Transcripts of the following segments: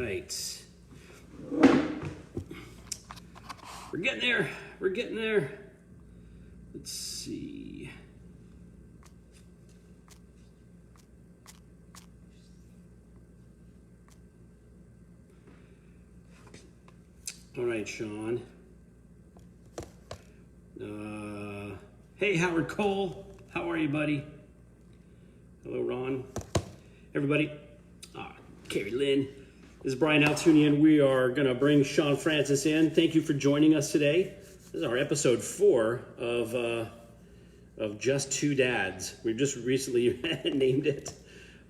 right. We're getting there. We're getting there. Let's see. All right, Shawn. Hey, Howard Cole. How are you, buddy? Hello, Ron. Everybody. Carrie Lynn. This is Brian Altounian. We are going to bring Shawn Francis in. Thank you for joining us today. This is our episode 4 of Just Two Dads. We've just recently named it.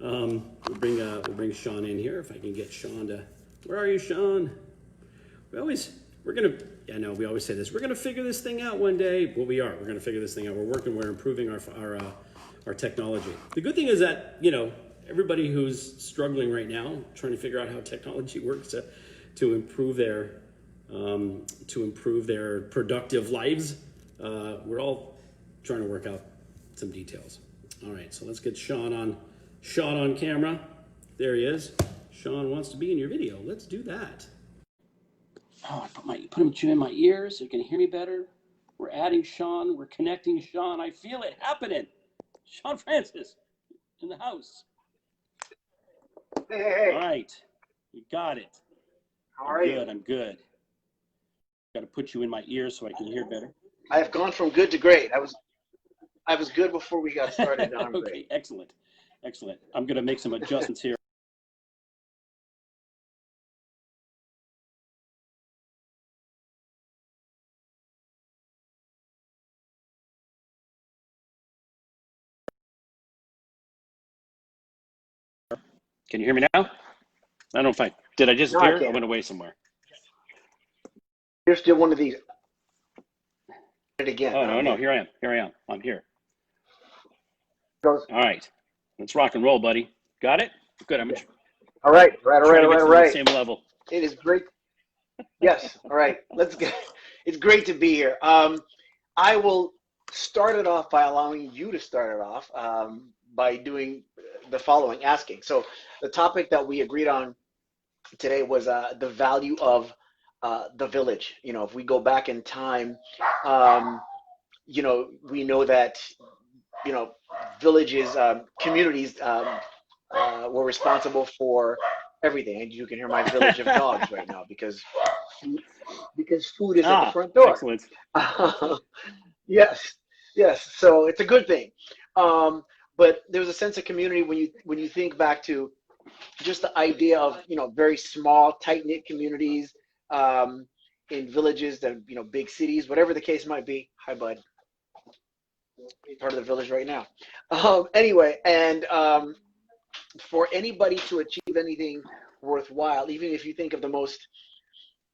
We'll bring Shawn in here. If I can get Shawn to... Where are you, Shawn? We always say this. We're going to figure this thing out one day. Well, we are. We're going to figure this thing out. We're improving our technology. The good thing is that, everybody who's struggling right now, trying to figure out how technology works to improve their productive lives, we're all trying to work out some details. All right, so let's get Shawn on camera. There he is. Shawn wants to be in your video. Let's do that. Oh, I put him in my ears so you can hear me better. We're adding Shawn. We're connecting Shawn. I feel it happening. Shawn Francis in the house. Hey. All right. You got it. How are you? I'm good. Got to put you in my ears so I can hear better. I have gone from good to great. I was good before we got started. Now I'm okay, great. Excellent. I'm going to make some adjustments here. Can you hear me now? I don't know if did I disappear? I went away somewhere. You're still one of these. It again. Oh, no, here I am. I'm here. All right. Let's rock and roll, buddy. Got it? Good. All right. Same level. It is great. Yes. All right. Let's get. It's great to be here. I will start it off by allowing you to start it off by doing the following, asking. So the topic that we agreed on today was the value of the village. If we go back in time, we know that, villages, communities were responsible for everything. And you can hear my village of dogs right now because food is at the front door. Excellent. Yes. So it's a good thing. But there's a sense of community when you think back to just the idea of very small, tight-knit communities in villages, that big cities, whatever the case might be. Hi, bud. Part of the village right now. Anyway, and for anybody to achieve anything worthwhile, even if you think of the most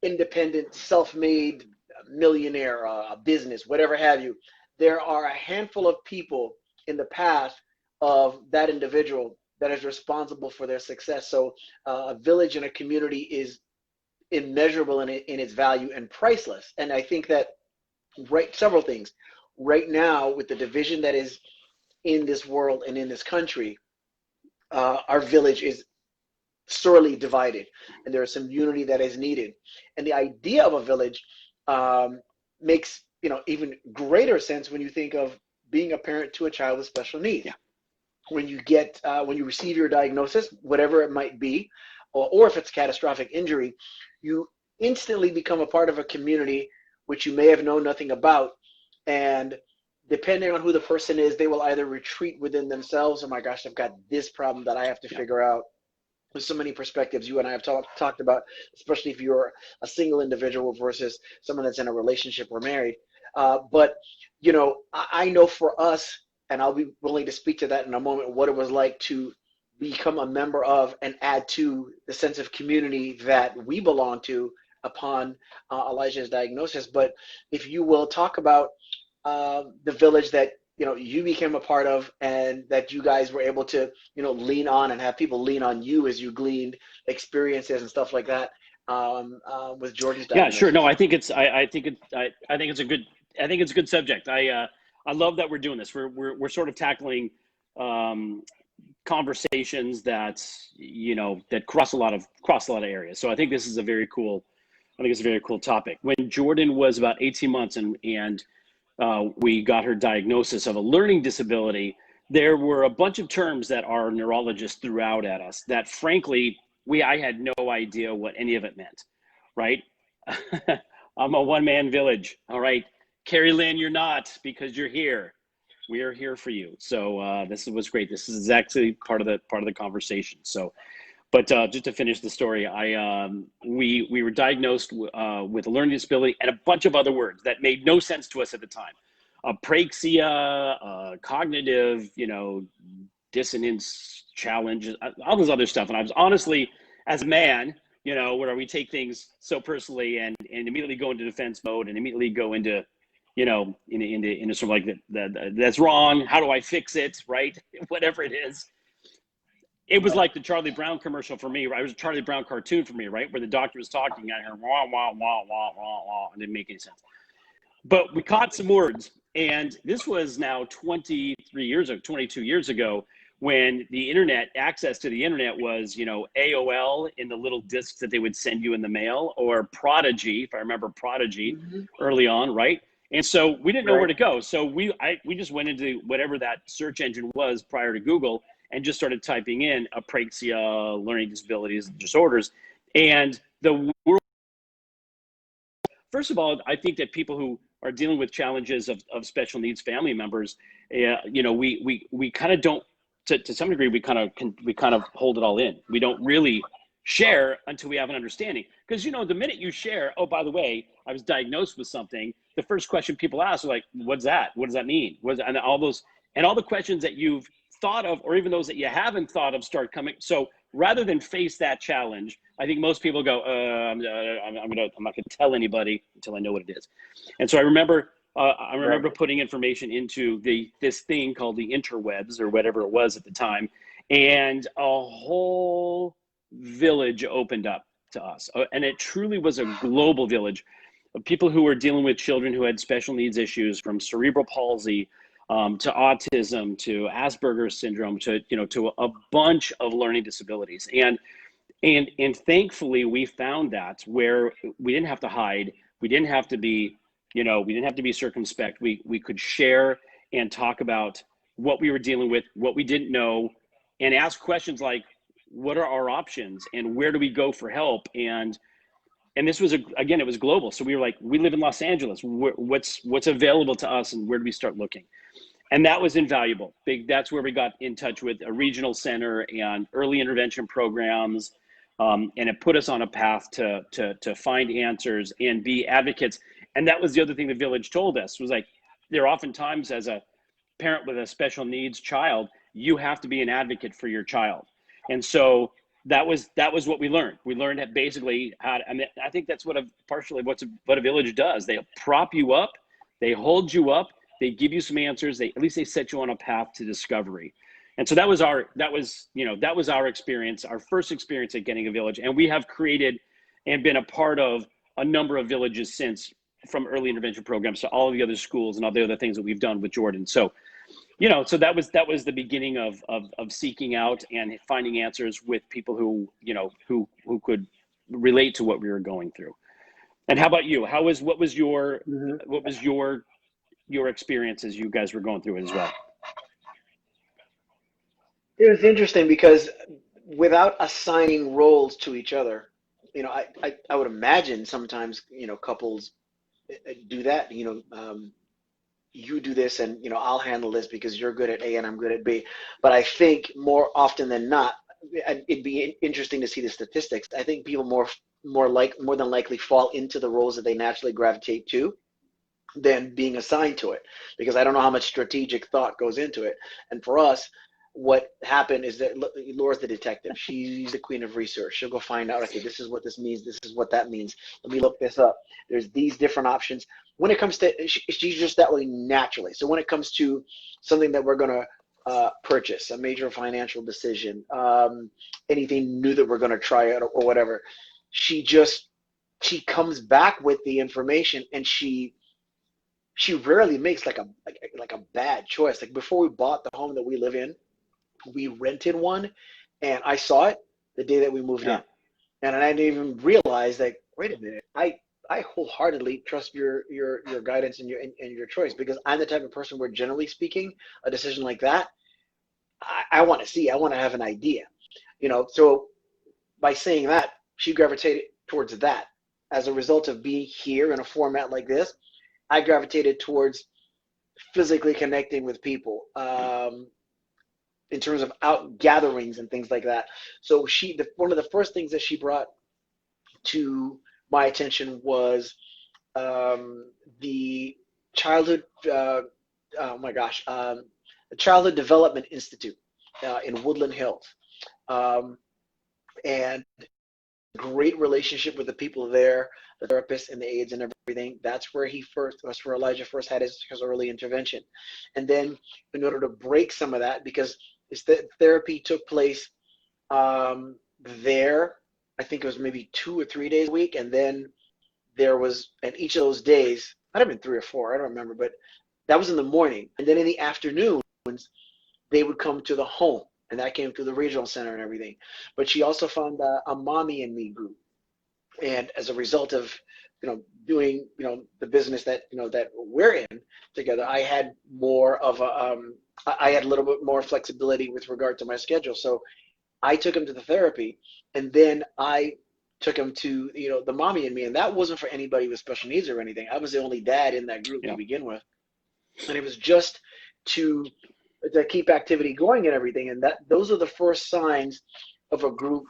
independent, self-made millionaire, business, whatever have you, there are a handful of people in the path of that individual that is responsible for their success. So a village and a community is immeasurable in its value and priceless. And I think that several things right now with the division that is in this world and in this country, our village is sorely divided, and there is some unity that is needed. And the idea of a village makes even greater sense when you think of being a parent to a child with special needs. Yeah. When you receive your diagnosis, whatever it might be, or if it's catastrophic injury, you instantly become a part of a community which you may have known nothing about. And depending on who the person is, they will either retreat within themselves. Oh my gosh, I've got this problem that I have to figure out. There's so many perspectives you and I have talked about, especially if you're a single individual versus someone that's in a relationship or married. But I know for us, and I'll be willing to speak to that in a moment, what it was like to become a member of and add to the sense of community that we belong to upon Elijah's diagnosis. But if you will talk about the village that you became a part of, and that you guys were able to lean on and have people lean on you as you gleaned experiences and stuff like that with Jordan's diagnosis. Yeah, sure. No, I think it's a good subject. I love that we're doing this. We're sort of tackling conversations that, that cross a lot of areas. So I think this is a very cool, it's a very cool topic. When Jordan was about 18 months and we got her diagnosis of a learning disability, there were a bunch of terms that our neurologist threw out at us that frankly, I had no idea what any of it meant, right? I'm a one-man village, all right? Carrie Lynn, you're not, because you're here. We are here for you. So this was great. This is actually part of the conversation. So, but just to finish the story, we were diagnosed with a learning disability and a bunch of other words that made no sense to us at the time. Apraxia, cognitive, dissonance challenge, all this other stuff. And I was honestly, as a man, where we take things so personally and immediately go into defense mode and immediately go into, into sort of like that's wrong. How do I fix it? Right? Whatever it is. It was like the Charlie Brown commercial for me. Right? It was a Charlie Brown cartoon for me, right? Where the doctor was talking at her, wah, wah, wah, wah, wah, wah. It didn't make any sense. But we caught some words. And this was now 22 years ago, when the internet, access to the internet was, AOL in the little discs that they would send you in the mail, or Prodigy, if I remember Prodigy, early on, right? And so we didn't know where to go. So we just went into whatever that search engine was prior to Google and just started typing in apraxia, learning disabilities, disorders. And the world, first of all, I think that people who are dealing with challenges of special needs family members, we kind of don't, to some degree, we kind of hold it all in. We don't really share until we have an understanding. Because, the minute you share, oh, by the way, I was diagnosed with something, the first question people ask are like, what's that? What does that mean? And all the questions that you've thought of, or even those that you haven't thought of, start coming. So rather than face that challenge, I think most people go, I'm not going to tell anybody until I know what it is. And so I remember putting information into this thing called the interwebs, or whatever it was at the time, and a whole village opened up to us. And it truly was a global village of people who were dealing with children who had special needs issues, from cerebral palsy to autism, to Asperger's syndrome, to a bunch of learning disabilities. And thankfully we found that where we didn't have to hide, we didn't have to be, we didn't have to be circumspect. We could share and talk about what we were dealing with, what we didn't know, and ask questions like, what are our options and where do we go for help? And this was, again, it was global. So we were like, we live in Los Angeles. What's available to us, and where do we start looking? And that was invaluable. That's where we got in touch with a regional center and early intervention programs. And it put us on a path to find answers and be advocates. And that was the other thing the village told us, was like, there oftentimes, as a parent with a special needs child, you have to be an advocate for your child. And so that was what we learned. We learned that basically I think that's partially what a village does. They prop you up, they hold you up, they give you some answers. At least they set you on a path to discovery. And so that was our experience, our first experience at getting a village. And we have created and been a part of a number of villages since, from early intervention programs to all of the other schools and all the other things that we've done with Jordan. So, so that was the beginning of seeking out and finding answers with people who could relate to what we were going through. And how about you? What was your experience as you guys were going through it as well? It was interesting because without assigning roles to each other, I would imagine sometimes, couples do that, you do this and, I'll handle this because you're good at A and I'm good at B. But I think more often than not, it'd be interesting to see the statistics. I think people more than likely fall into the roles that they naturally gravitate to than being assigned to it, because I don't know how much strategic thought goes into it. And for us, what happened is that Laura's the detective. She's the queen of research. She'll go find out, okay, this is what this means. This is what that means. Let me look this up. There's these different options. When it comes to, she's just that way naturally. So when it comes to something that we're going to purchase, a major financial decision, anything new that we're going to try out or whatever, she comes back with the information, and she rarely makes like a bad choice. Like before we bought the home that we live in, we rented one, and I saw it the day that we moved Yeah. in, and I didn't even realize that. Wait a minute, I wholeheartedly trust your guidance and your choice, because I'm the type of person where, generally speaking, a decision like that, I want to see, I want to have an idea, So by saying that, she gravitated towards that. As a result of being here in a format like this, I gravitated towards physically connecting with people, in terms of out gatherings and things like that. So one of the first things that she brought to my attention was, the childhood, oh my gosh, the Childhood Development Institute in Woodland Hills, um, and great relationship with the people there, the therapists and the aides and everything. That's where Elijah first had his early intervention. And then, in order to break some of that, because therapy took place there, I think it was maybe 2 or 3 days a week, and then and each of those days, might have been 3 or 4, I don't remember, but that was in the morning. And then in the afternoons, they would come to the home, and that came through the regional center and everything. But she also found a Mommy and Me group, and as a result of doing the business that that we're in together, I had more of I had a little bit more flexibility with regard to my schedule. So I took him to the therapy, and then I took him to the Mommy and Me, and that wasn't for anybody with special needs or anything. I was the only dad in that group to begin with, and it was just to keep activity going and everything. And those are the first signs of a group,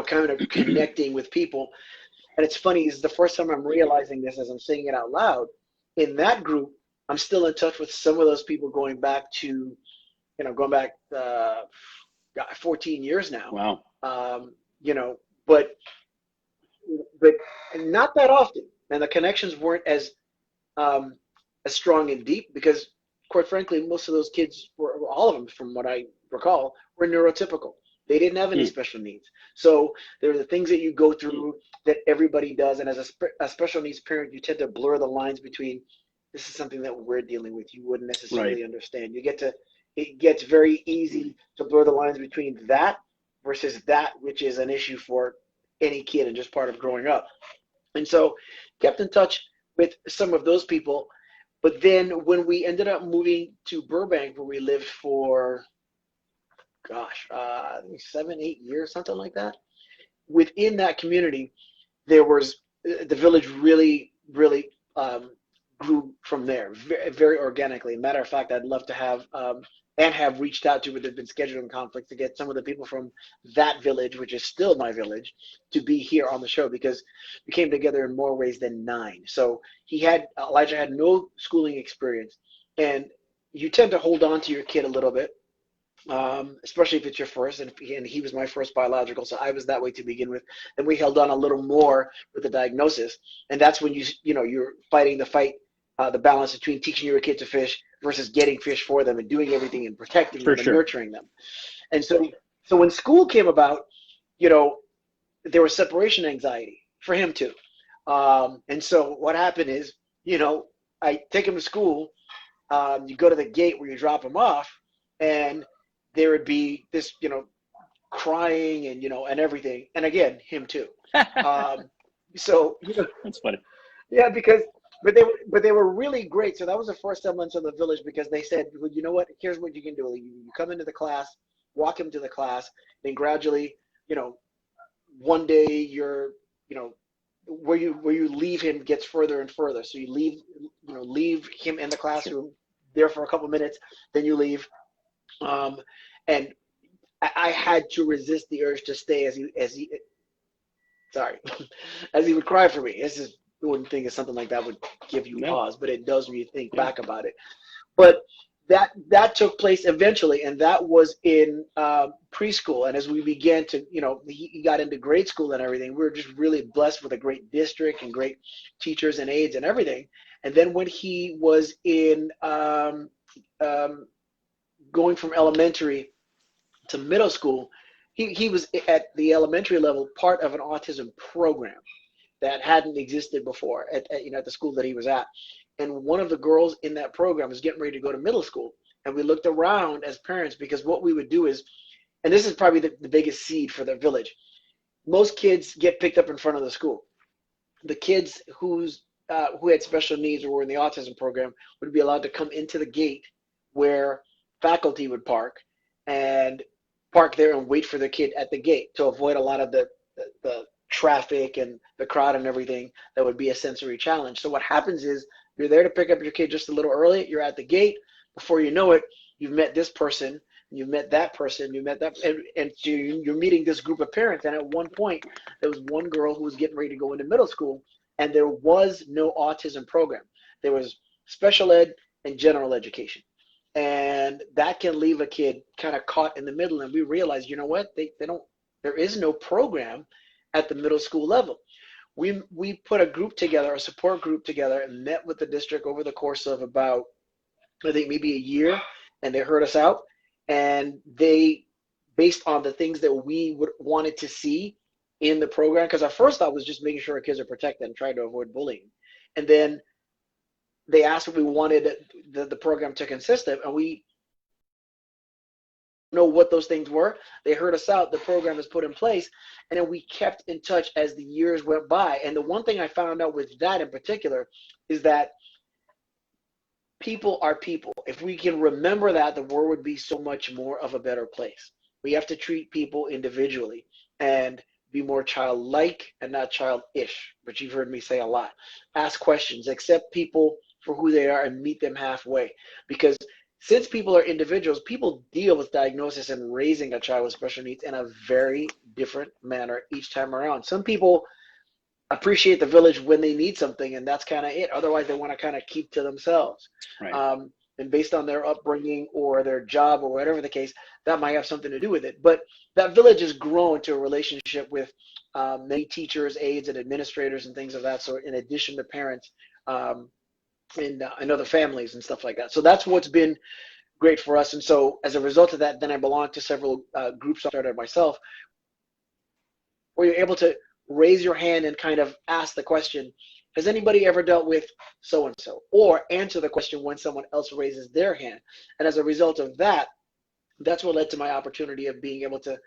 kind of connecting with people. And it's funny, is the first time I'm realizing this as I'm saying it out loud. In that group, I'm still in touch with some of those people going back 14 years now. Wow. But not that often, and the connections weren't as strong and deep, because, quite frankly, most of those kids all of them, from what I recall, were neurotypical. They didn't have any special needs. So there are the things that you go through that everybody does, and as a special needs parent, you tend to blur the lines between, this is something that we're dealing with, you wouldn't necessarily understand. It gets very easy to blur the lines between that versus that, which is an issue for any kid and just part of growing up. And so kept in touch with some of those people. But then when we ended up moving to Burbank, where we lived for, 7, 8 years, something like that, within that community, there was the village really, really grew from there, very, very organically. Matter of fact, I'd love to have and have reached out to, but there've been scheduling conflicts, to get some of the people from that village, which is still my village, to be here on the show, because we came together in more ways than 9. So Elijah had no schooling experience, and you tend to hold on to your kid a little bit, especially if it's your first, and he was my first biological, so I was that way to begin with. Then we held on a little more with the diagnosis, and that's when you're fighting the balance between teaching your kid to fish versus getting fish for them and doing everything and protecting them and nurturing them. And so when school came about, there was separation anxiety for him too. And so what happened is, I take him to school, you go to the gate where you drop him off, and there would be this, crying and everything. And again, him too. So, That's funny. Yeah, but they were really great. So that was the first semblance of the village, because they said, well, you know what? Here's what you can do. You come into the class, walk him to the class, then gradually, one day where you leave him gets further and further. So you leave him in the classroom there for a couple minutes, then you leave. And I had to resist the urge to stay as he would cry for me. This is, I wouldn't think of something like that would give you pause, but it does when you think back about it. But that took place eventually, and that was in preschool. And as we began to, he got into grade school and everything, we were just really blessed with a great district and great teachers and aides and everything. And then when he was in going from elementary to middle school, he was at the elementary level part of an autism program that hadn't existed before at the school that he was at. And one of the girls in that program was getting ready to go to middle school. and we looked around as parents, because what we would do is, and this is probably the biggest seed for the village, most kids get picked up in front of the school. The kids who had special needs or were in the autism program would be allowed to come into the gate where faculty would park, and park there and wait for their kid at the gate to avoid a lot of the traffic and the crowd and everything that would be a sensory challenge. So what happens is, you're there to pick up your kid just a little early, you're at the gate, before you know it, you've met this person, you've met that person, you met that, and so you're meeting this group of parents. And at one point, there was one girl who was getting ready to go into middle school, and there was no autism program. There was special ed and general education. And that can leave a kid kind of caught in the middle. And we realized, you know what, there is no program at the middle school level. We put a group together, a support group together, and met with the district over the course of about, I think, maybe a year, and they heard us out. And they, based on the things that we wanted to see in the program, because our first thought was just making sure our kids are protected and trying to avoid bullying. And then they asked what we wanted the program to consist of, and we know what those things were. They heard us out, the program is put in place, and then we kept in touch as the years went by. And the one thing I found out with that in particular is that people are people. If we can remember that, the world would be so much more of a better place. We have to treat people individually and be more childlike and not childish, which you've heard me say a lot. Ask questions, accept people for who they are, and meet them halfway. Because since people are individuals, people deal with diagnosis and raising a child with special needs in a very different manner each time around. Some people appreciate the village when they need something, and that's kind of it. Otherwise, they want to kind of keep to themselves. Right. And based on their upbringing or their job or whatever the case, that might have something to do with it. But that village has grown to a relationship with many teachers, aides, and administrators and things of that sort, in addition to parents and other families and stuff like that. So that's what's been great for us. And so as a result of that, then I belong to several groups I started myself, where you're able to raise your hand and kind of ask the question, has anybody ever dealt with so-and-so? Or answer the question when someone else raises their hand. And as a result of that, that's what led to my opportunity of being able to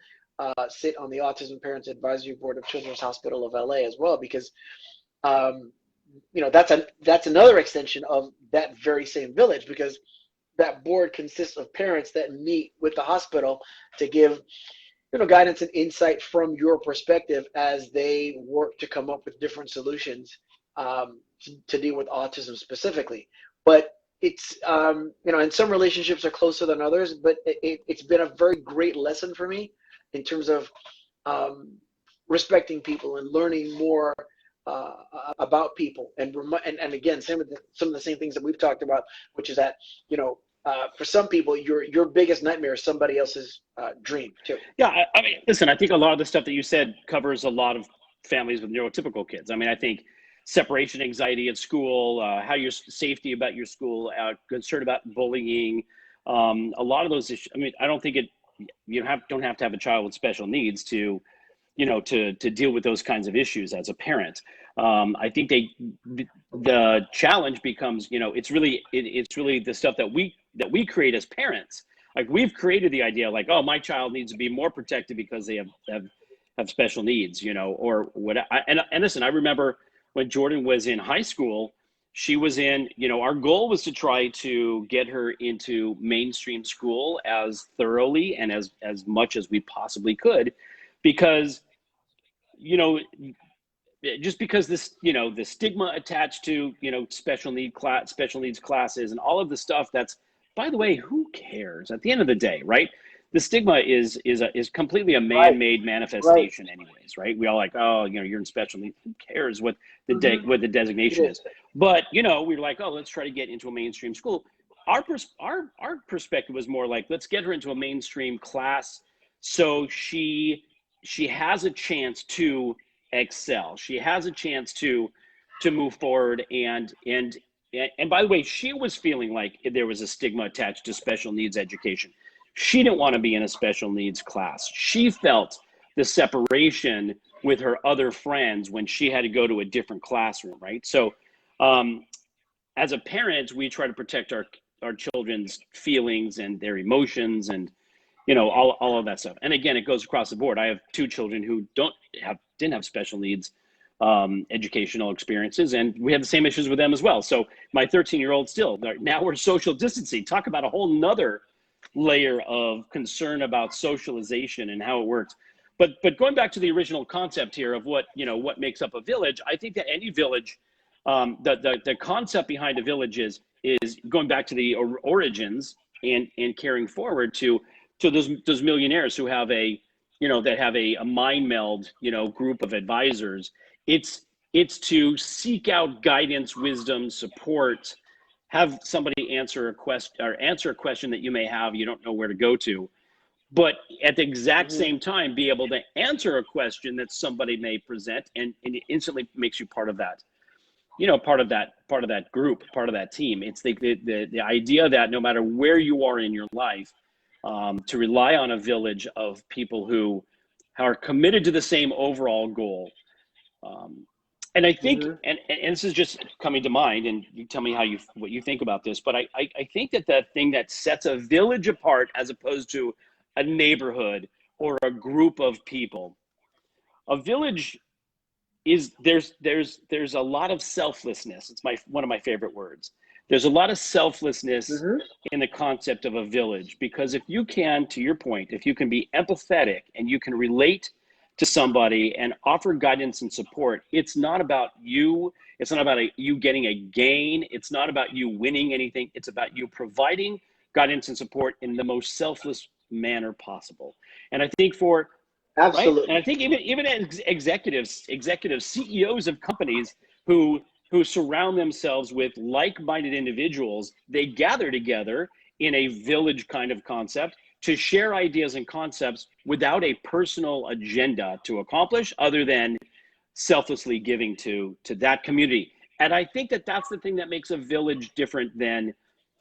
sit on the Autism Parents Advisory Board of Children's Hospital of LA as well, because you know, that's another extension of that very same village, because that board consists of parents that meet with the hospital to give, you know, guidance and insight from your perspective as they work to come up with different solutions to deal with autism specifically. But it's, you know, and some relationships are closer than others, but it's been a very great lesson for me in terms of respecting people and learning more about people, and again, some of the same things that we've talked about, which is that, you know, for some people, your biggest nightmare is somebody else's dream too. Yeah, I mean, listen, I think a lot of the stuff that you said covers a lot of families with neurotypical kids. I mean, I think separation anxiety at school, how your safety about your school, concern about bullying, a lot of those issues. I mean, I don't think don't have to have a child with special needs to, you know, to deal with those kinds of issues as a parent. I think the challenge becomes, you know, it's really the stuff that we create as parents. Like, we've created the idea, like, oh, my child needs to be more protected because they have special needs, you know, or what. And listen, I remember when Jordan was in high school, she was in, you know, our goal was to try to get her into mainstream school as thoroughly and as much as we possibly could, because, you know, just because this, you know, the stigma attached to, you know, special needs classes and all of the stuff that's, by the way, who cares at the end of the day, right? The stigma is completely a man-made manifestation, anyways, right? We all like, oh, you know, you're in special needs. Who cares what the designation is? But, you know, we were like, oh, let's try to get into a mainstream school. Our perspective was more like, let's get her into a mainstream class so she has a chance to excel. She has a chance to move forward. And by the way, she was feeling like there was a stigma attached to special needs education. She didn't want to be in a special needs class. She felt the separation with her other friends when she had to go to a different classroom, right? So as a parent, we try to protect our children's feelings and their emotions and, you know, all of that stuff. And again, it goes across the board. I have two children who didn't have special needs educational experiences, and we have the same issues with them as well. So my 13-year-old still, now we're social distancing. Talk about a whole nother layer of concern about socialization and how it works. But going back to the original concept here of what, you know, what makes up a village, I think that any village, the concept behind a village is going back to the origins and carrying forward to those millionaires who have a, you know, that have a mind meld, you know, group of advisors. It's to seek out guidance, wisdom, support, have somebody answer a question that you may have, you don't know where to go to, but at the exact same time be able to answer a question that somebody may present, and it instantly makes you part of that, you know, part of that group, part of that team. It's the idea that no matter where you are in your life, to rely on a village of people who are committed to the same overall goal. And I think, and this is just coming to mind, and you tell me what you think about this, but I think that the thing that sets a village apart as opposed to a neighborhood or a group of people, a village is there's a lot of selflessness. It's one of my favorite words. There's a lot of selflessness in the concept of a village, because if you can, to your point, if you can be empathetic and you can relate to somebody and offer guidance and support, it's not about you. It's not about you getting a gain. It's not about you winning anything. It's about you providing guidance and support in the most selfless manner possible. And I think absolutely, right? And I think even executives, CEOs of companies who surround themselves with like-minded individuals, they gather together in a village kind of concept to share ideas and concepts without a personal agenda to accomplish other than selflessly giving to that community. And I think that that's the thing that makes a village different than,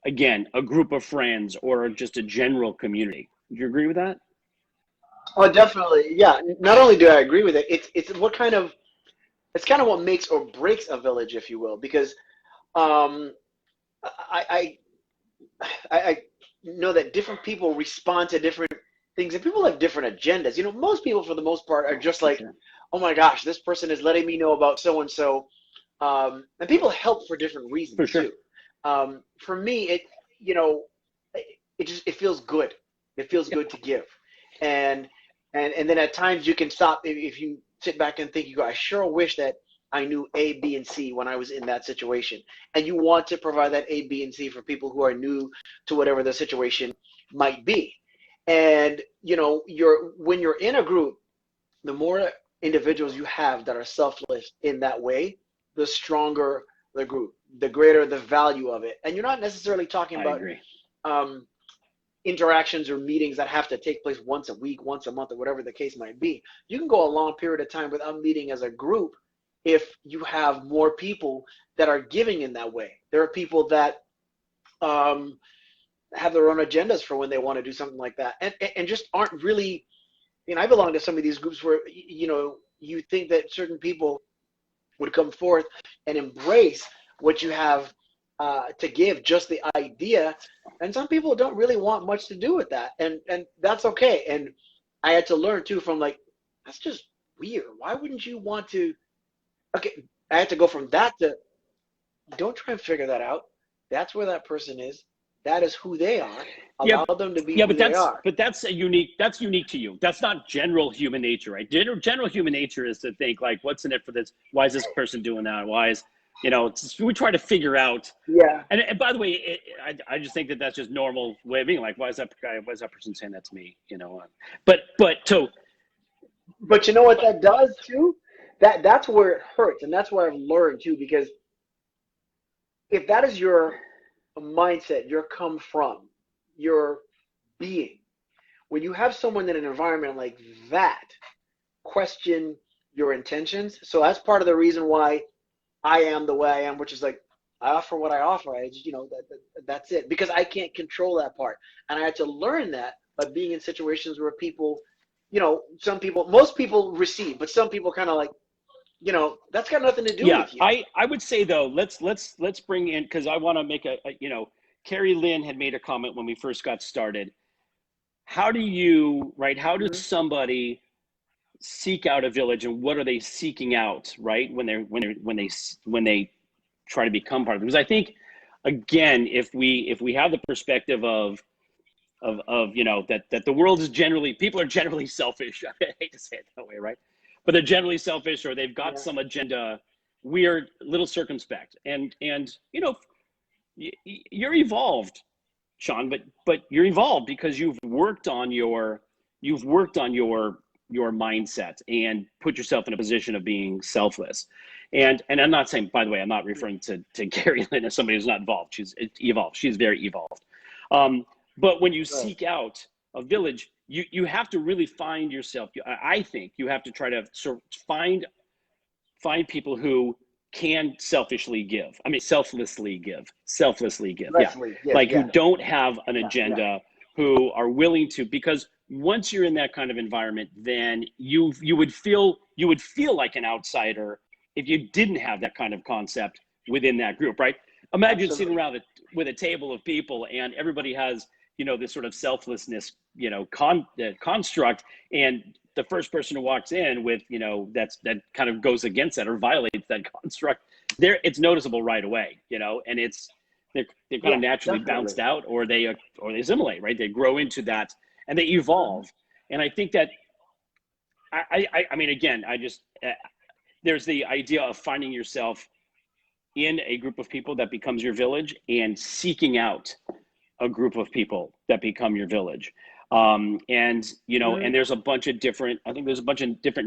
again, a group of friends or just a general community. Do you agree with that? Oh, definitely. Yeah. Not only do I agree with it, it's kind of what makes or breaks a village, if you will, because I know that different people respond to different things, and people have different agendas. You know, most people, for the most part, are just like, oh my gosh, this person is letting me know about so and so, and people help for different reasons too. For me, it feels good. It feels good to give, and then at times you can stop if you sit back and think, you go, I sure wish that I knew A, B, and C when I was in that situation. And you want to provide that A, B, and C for people who are new to whatever the situation might be. And, you know, when you're in a group, the more individuals you have that are selfless in that way, the stronger the group, the greater the value of it. And you're not necessarily talking about interactions or meetings that have to take place once a week, once a month, or whatever the case might be. You can go a long period of time without meeting as a group if you have more people that are giving in that way. There are people that have their own agendas for when they want to do something like that, and just aren't really, you know, I belong to some of these groups where, you know, you think that certain people would come forth and embrace what you have to give, just the idea, and some people don't really want much to do with that, and that's okay. And I had to learn too from, like, that's just weird. Why wouldn't you want to? Okay, I had to go from that to, don't try and figure that out. That's where that person is. That is who they are. Allow them to be who they are. But that's unique to you. That's not general human nature, right? General human nature is to think, like, what's in it for this? Why is this person doing that? Why is, you know, we try to figure out. Yeah. And by the way, I just think that that's just normal way of being. Like, why is that person saying that to me? You know, but you know what that does too? That's where it hurts, and that's where I've learned too. Because if that is your mindset, your come from, your being, when you have someone in an environment like that question your intentions. So that's part of the reason why I am the way I am, which is like, I offer what I offer. I just, you know, that's it, because I can't control that part. And I had to learn that by being in situations where people, you know, most people receive, but some people kind of like, you know, that's got nothing to do with you. I would say though, let's bring in, because I want to make you know, Carrie Lynn had made a comment when we first got started. How do you, right? How does somebody seek out a village, and what are they seeking out, right? When they try to become part of it? Because I think, again, if we have the perspective of that the world is people are generally selfish. I hate to say it that way, right? But they're generally selfish, or they've got some agenda. We are a little circumspect, and you're evolved, Shawn, but you're evolved because you've worked on your mindset and put yourself in a position of being selfless. And I'm not saying, by the way, I'm not referring to Carrie Lynn as somebody who's not involved. She's evolved. She's very evolved. But when you seek out a village, you have to really find yourself. I think you have to try to sort of find people who can selflessly give. Who don't have an agenda, who are willing to, because once you're in that kind of environment, then you would feel like an outsider if you didn't have that kind of concept within that group, right? Imagine sitting around with a table of people and everybody has, this sort of selflessness, construct, and the first person who walks in with, that kind of goes against that or violates that construct, it's noticeable right away, and they're kind of naturally bounced out, or they assimilate, right? They grow into that and they evolve. And I think that, I mean, again, there's the idea of finding yourself in a group of people that becomes your village, and seeking out a group of people that become your village. And there's a bunch of different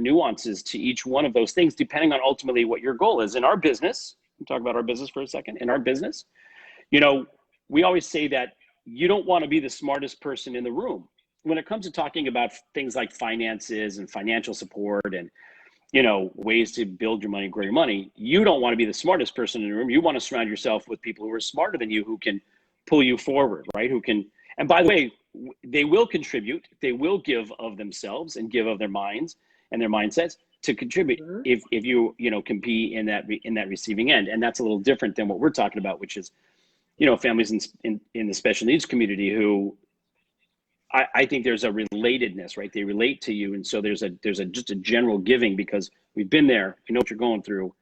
nuances to each one of those things, depending on ultimately what your goal is. In our business, we'll talk about our business for a second. In our business, we always say that you don't want to be the smartest person in the room. When it comes to talking about things like finances and financial support and, ways to build your money, grow your money, you don't want to be the smartest person in the room. You want to surround yourself with people who are smarter than you, who can pull you forward, right? And by the way, they will contribute, they will give of themselves and give of their minds and their mindsets to contribute if you can be in that receiving end. And that's a little different than what we're talking about, which is, families in the special needs community who I think there's a relatedness, right? They relate to you. And so there's just a general giving, because we've been there, we know what you're going through.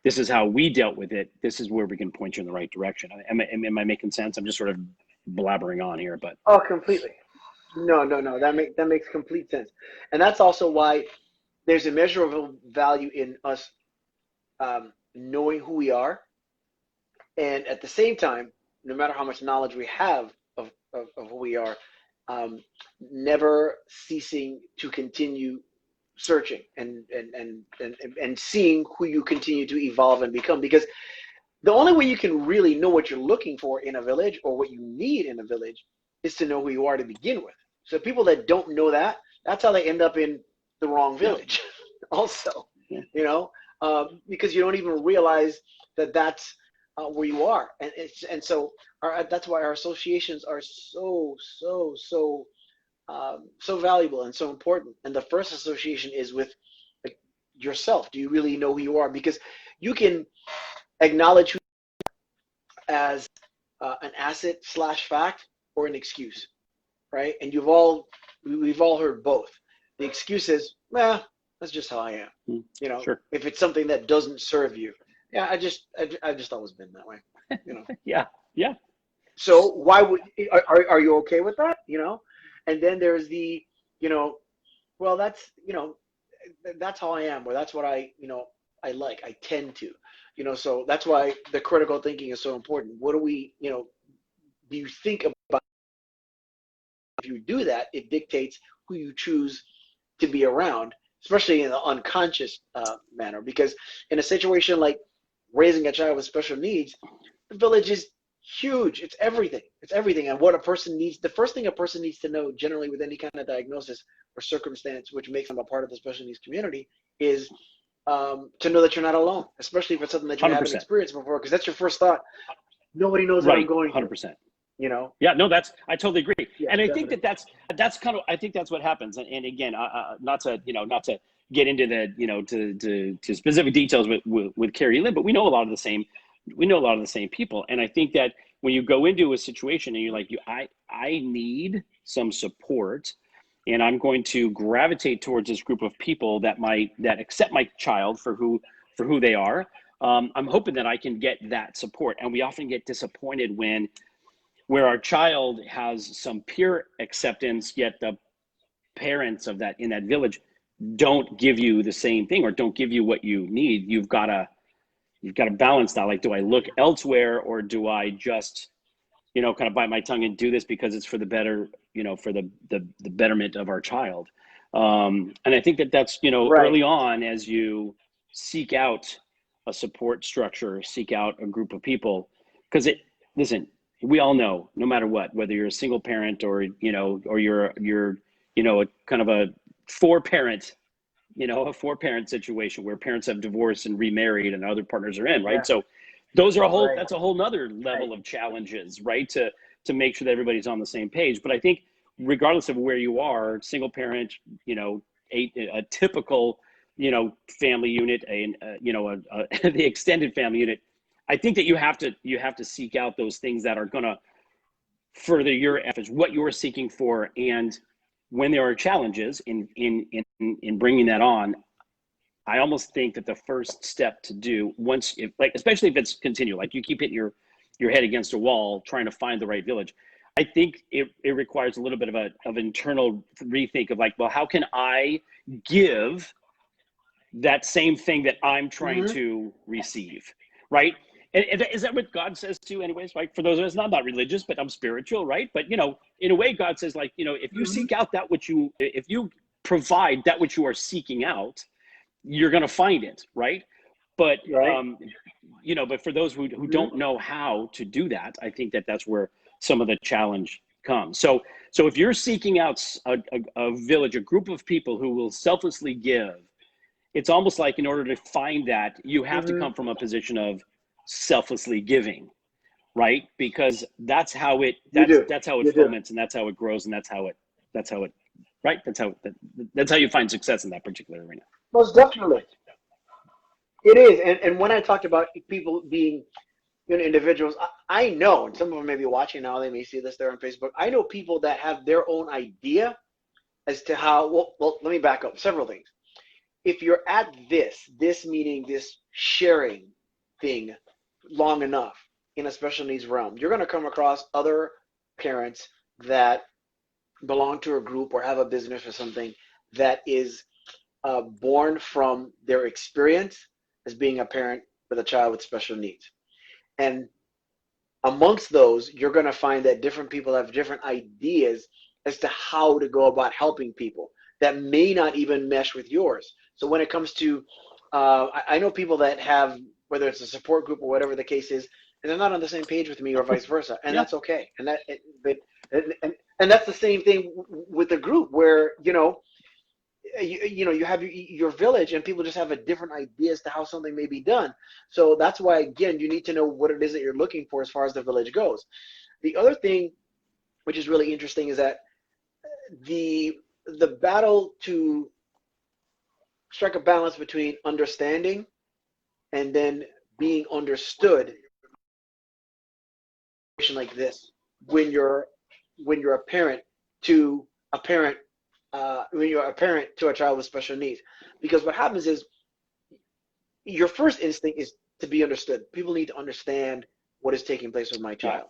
This is how we dealt with it. This is where we can point you in the right direction. Am I making sense? I'm just sort of blabbering on here, but. Oh, completely. No. That makes complete sense. And that's also why there's a measurable value in us knowing who we are. And at the same time, no matter how much knowledge we have of who we are, never ceasing to continue searching and seeing who you continue to evolve and become. Because the only way you can really know what you're looking for in a village, or what you need in a village, is to know who you are to begin with. So people that don't know that, that's how they end up in the wrong village also, because you don't even realize that that's where you are. And so that's why our associations are so valuable and so important. And the first association is with yourself. Do you really know who you are? Because you can acknowledge who you are as an asset / fact, or an excuse, right? And we've all heard both. The excuse is, that's just how I am. Sure. If it's something that doesn't serve you, I've just always been that way. Yeah. So why would are you okay with that? And then there's the, well, that's how I am, or that's what I like, I tend to, so that's why the critical thinking is so important. What do we, do you think about? If you do that, it dictates who you choose to be around, especially in an unconscious manner. Because in a situation like raising a child with special needs, the village is huge. It's everything. And what a person needs, the first thing a person needs to know generally with any kind of diagnosis or circumstance which makes them a part of the special needs community is to know that you're not alone, especially if it's something that you 100%. Haven't experienced before, because that's your first thought. Nobody knows what I'm going through. 100%. Yeah, no, I totally agree. And I think that's kind of, I think that's what happens. And again, not to get into the, to specific details with Carrie Lynn, but we know a lot of the same people. And I think that when you go into a situation and you're like, I need some support, and I'm going to gravitate towards this group of people that accept my child for who they are. I'm hoping that I can get that support. And we often get disappointed where our child has some peer acceptance, yet the parents of that in that village don't give you the same thing, or don't give you what you need. You've got to balance that. Like, do I look elsewhere, or do I just, kind of bite my tongue and do this because it's for the better, for the betterment of our child. And I think that's, Right. early on, as you seek out a support structure, seek out a group of people, because listen, we all know, no matter what, whether you're a single parent or, or you're a kind of a four-parent situation where parents have divorced and remarried and other partners are in, right? Yeah. So those are Right. that's a whole nother level of challenges, right? To make sure that everybody's on the same page. But I think regardless of where you are, single parent, a typical, family unit, the extended family unit, I think that you have to seek out those things that are going to further your efforts, what you're seeking for. And when there are challenges in bringing that on, I almost think that the first step to do, especially if it's continual, like you keep hitting your head against a wall trying to find the right village, I think it requires a little bit of internal rethink of like, well, how can I give that same thing that I'm trying to receive, right? And is that what God says too, anyways? Like, for those of us, I'm not religious, but I'm spiritual, right? But in a way, God says, like, if you seek out if you provide that which you are seeking out, you're going to find it, right? But Right. but for those who don't know how to do that, I think that's where some of the challenge comes. So if you're seeking out a village, a group of people who will selflessly give, it's almost like in order to find that, you have to come from a position of selflessly giving, right? Because that's how it foments, and that's how it grows, and that's how it right? That's how you find success in that particular arena. Most definitely. It is. And when I talked about people being, individuals, I know, and some of them may be watching now, they may see this there on Facebook. I know people that have their own idea as to how, well, let me back up several things. If you're at this meaning, this sharing thing long enough in a special needs realm, you're going to come across other parents that belong to a group or have a business or something that is born from their experience as being a parent with a child with special needs. And amongst those, you're going to find that different people have different ideas as to how to go about helping people that may not even mesh with yours. So when it comes to, I know people that have, whether it's a support group or whatever the case is, and they're not on the same page with me or vice versa, and that's okay. And that's the same thing with the group where you have your village and people just have a different idea as to how something may be done. So that's why, again, you need to know what it is that you're looking for as far as the village goes. The other thing, which is really interesting, is that the battle to strike a balance between understanding and then being understood like this, when you're a parent to a parent, when you're a parent to a child with special needs. Because what happens is your first instinct is to be understood. People need to understand what is taking place with my child,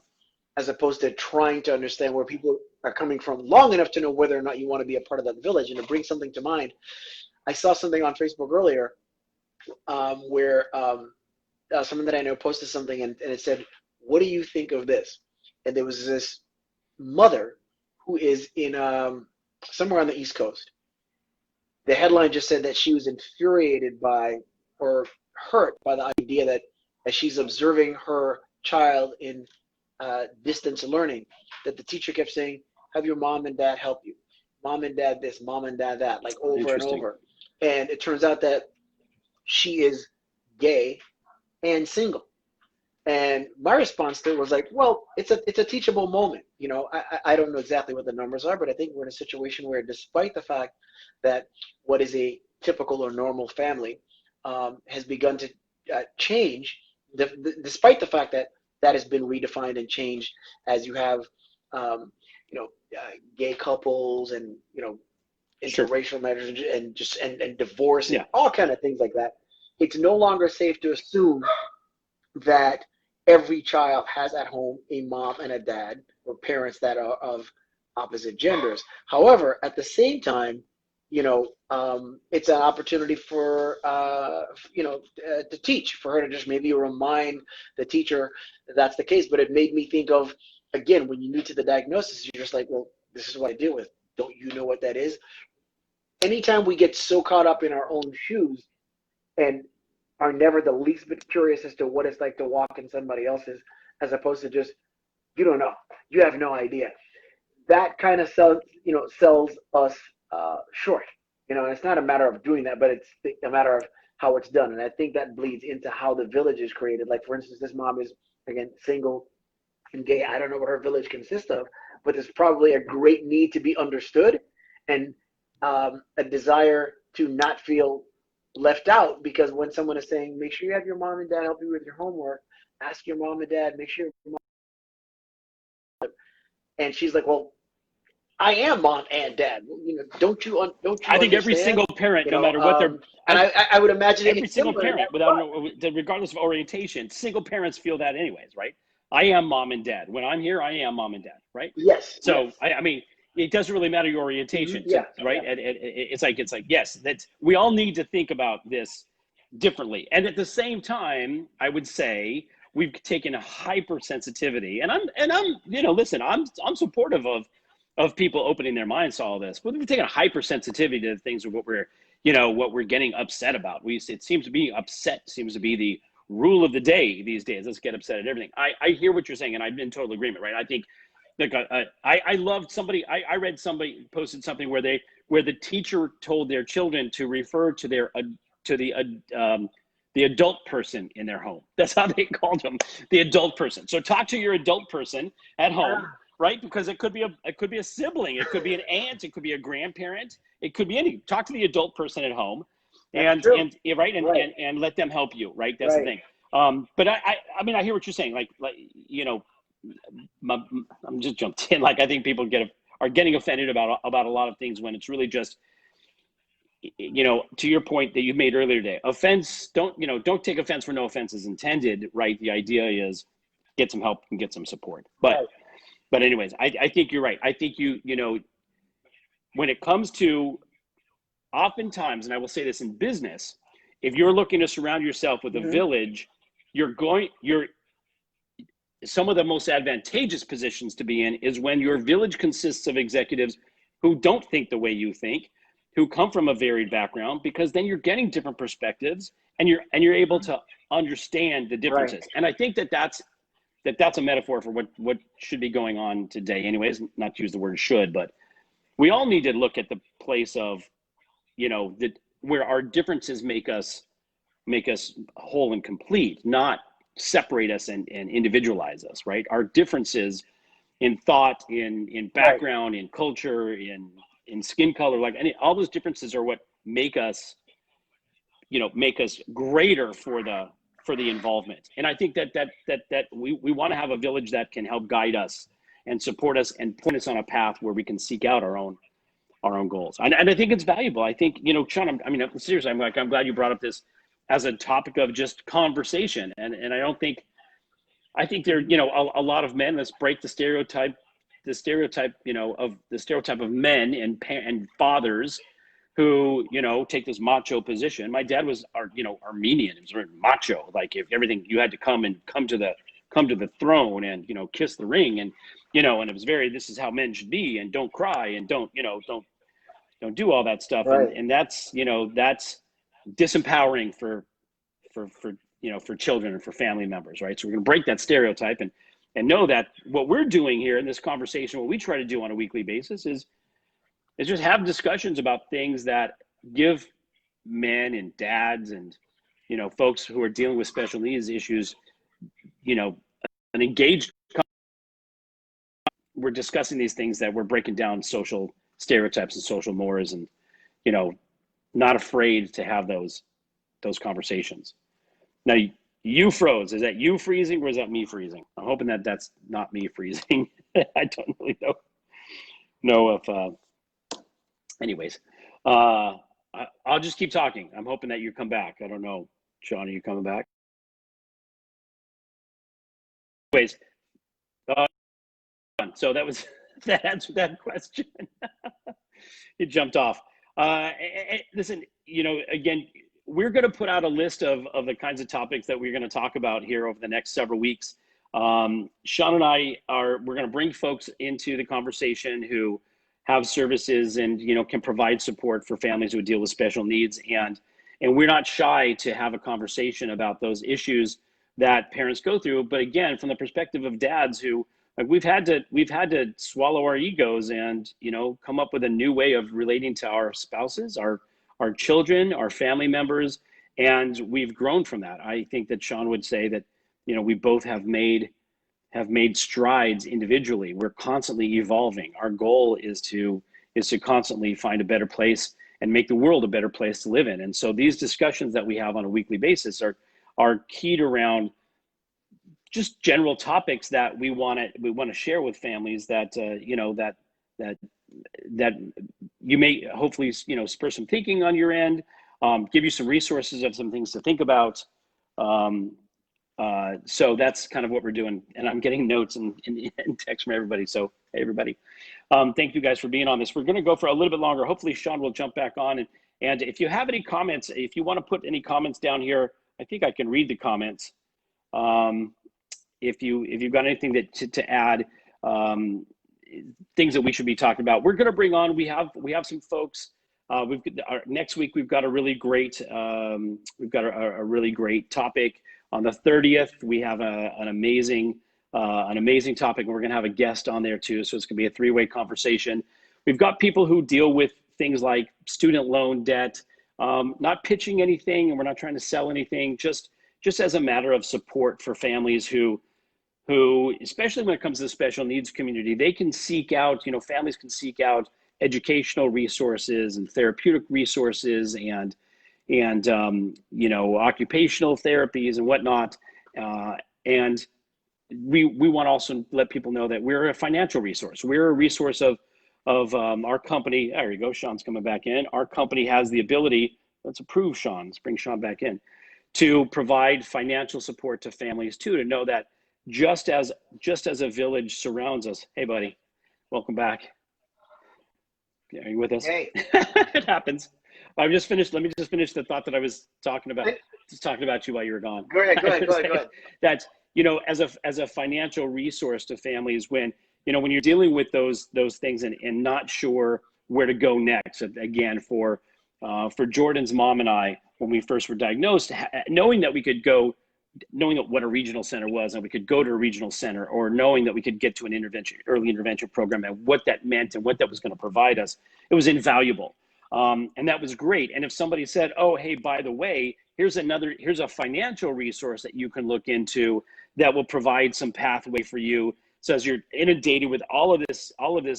as opposed to trying to understand where people are coming from long enough to know whether or not you want to be a part of that village. And to bring something to mind, I saw something on Facebook earlier where someone that I know posted something, and it said, "What do you think of this?" And there was this mother who is in somewhere on the East Coast. The headline just said that she was infuriated by or hurt by the idea that as she's observing her child in distance learning, that the teacher kept saying, "Have your mom and dad help you. Mom and dad this, mom and dad that," like over and over. And it turns out that she is gay and single. And my response to it was like, well, it's a teachable moment. I don't know exactly what the numbers are, but I think we're in a situation where, despite the fact that what is a typical or normal family has begun to change, despite the fact that that has been redefined and changed as you have, gay couples and, Sure. interracial marriage and divorce and Yeah. all kind of things like that. It's no longer safe to assume that every child has at home a mom and a dad or parents that are of opposite genders. However, at the same time, it's an opportunity for to teach, for her to just maybe remind the teacher that that's the case. But it made me think of, again, when you new to the diagnosis, you're just like, well, this is what I deal with. Don't you know what that is? Anytime we get so caught up in our own shoes and are never the least bit curious as to what it's like to walk in somebody else's, as opposed to just, you don't know, you have no idea. That kind of sells us short. It's not a matter of doing that, but it's a matter of how it's done. And I think that bleeds into how the village is created. Like, for instance, this mom is, again, single and gay. I don't know what her village consists of, but there's probably a great need to be understood and a desire to not feel left out, because when someone is saying, make sure you have your mom and dad help you with your homework, ask your mom and dad, make sure your mom, and she's like, well, I am mom and dad. Don't you I think understand? every single parent, no matter what their, and I would imagine every single parent, regardless of orientation, single parents feel that anyways, right? I am mom and dad. When I'm here, I am mom and dad, right? Yes. So yes. I mean, it doesn't really matter your orientation, Yeah. right? Yeah. It's like yes, that's, we all need to think about this differently. And at the same time, I would say we've taken a hypersensitivity, and I'm listen, I'm supportive of people opening their minds to all this, but we've taken a hypersensitivity to things of what we're getting upset about. It seems to be upset seems to be the rule of the day these days. Let's get upset at everything. I hear what you're saying, and I'm in total agreement, right? I think, like, I loved somebody. I read somebody posted something where the teacher told their children to refer to the adult person in their home. That's how they called them, the adult person. So talk to your adult person at home, right? Because it could be a sibling, it could be an aunt, it could be a grandparent, it could be any. Talk to the adult person at home, and right, and let them help you, right? That's the thing. But I mean, I hear what you're saying. Like I'm just jumped in. Like, I think people are getting offended about a lot of things when it's really just, to your point that you made earlier today, offense, don't take offense where no offense is intended, right? The idea is get some help and get some support. But anyways, I think you're right. I think when it comes to, oftentimes, and I will say this in business, if you're looking to surround yourself with a village, some of the most advantageous positions to be in is when your village consists of executives who don't think the way you think, who come from a varied background, because then you're getting different perspectives and you're able to understand the differences. Right. And I think that's a metaphor for what should be going on today anyways, not to use the word should, but we all need to look at the place of, where our differences make us whole and complete, not separate us and individualize us, right? Our differences in thought, in background, in culture, in skin color, like all those differences are what make us greater for the involvement. And I think that we want to have a village that can help guide us and support us and point us on a path where we can seek out our own goals. And I think it's valuable. I think, Shawn, seriously, I'm glad you brought up this as a topic of just conversation. And I think there, a lot of men, let's break the stereotype of men and fathers who, take this macho position. My dad was Armenian. It was very macho. Like, if everything, you had to come to the throne and, kiss the ring, and, and it was very, this is how men should be, and don't cry, and don't do all that stuff. Right. And that's disempowering for children and for family members, right? So we're going to break that stereotype and know that what we're doing here in this conversation, what we try to do on a weekly basis is just have discussions about things that give men and dads and, folks who are dealing with special needs issues, an engaged. We're discussing these things, that we're breaking down social stereotypes and social mores, and, not afraid to have those conversations. Now, You froze. Is that you freezing or is that me freezing? I'm hoping that that's not me freezing. I don't really know if, anyways, I'll just keep talking. I'm hoping that you come back. I don't know. Shawn, are you coming back? Anyways, uh, so that was, that answered that question. It jumped off. Listen, again, we're going to put out a list of the kinds of topics that we're going to talk about here over the next several weeks. Shawn and we're going to bring folks into the conversation who have services and, can provide support for families who deal with special needs. And we're not shy to have a conversation about those issues that parents go through. But again, from the perspective of dads who, like, we've had to swallow our egos and, come up with a new way of relating to our spouses, our children, our family members, and we've grown from that. I think that Shawn would say that, we both have made strides individually. We're constantly evolving. Our goal is to constantly find a better place and make the world a better place to live in. And so these discussions that we have on a weekly basis are keyed around just general topics that we want to share with families that that you may hopefully spur some thinking on your end, give you some resources of some things to think about. So that's kind of what we're doing, and I'm getting notes and text from everybody. So hey, everybody, thank you guys for being on this. We're going to go for a little bit longer. Hopefully Shawn will jump back on, and if you have any comments, if you want to put any comments down here, I think I can read the comments. If you've got anything to add, things that we should be talking about, we're going to bring on. We have some folks. Next week we've got a really great really great topic. On the 30th, we have an amazing topic, and we're going to have a guest on there too. So it's going to be a three-way conversation. We've got people who deal with things like student loan debt, not pitching anything, and we're not trying to sell anything. Just as a matter of support for families who, especially when it comes to the special needs community, they can seek out, families can seek out educational resources and therapeutic resources and occupational therapies and whatnot. And we want to also let people know that we're a financial resource. We're a resource of our company. There you go. Shawn's coming back in. Our company has the ability, let's approve Shawn, let's bring Shawn back in, to provide financial support to families too, to know that just as a village surrounds us. Hey buddy, welcome back. Are you with us? Hey. It happens. Let me just finish the thought that I was talking about you while you were gone. Go ahead. That, as a financial resource to families when you're dealing with those things and not sure where to go next. Again, for Jordan's mom and I, when we first were diagnosed, knowing that we could go, knowing what a regional center was and we could go to a regional center, or knowing that we could get to an early intervention program and what that meant and what that was going to provide us, it was invaluable. And that was great. And if somebody said, oh, hey, by the way, here's a financial resource that you can look into that will provide some pathway for you. So as you're inundated with all of this, all the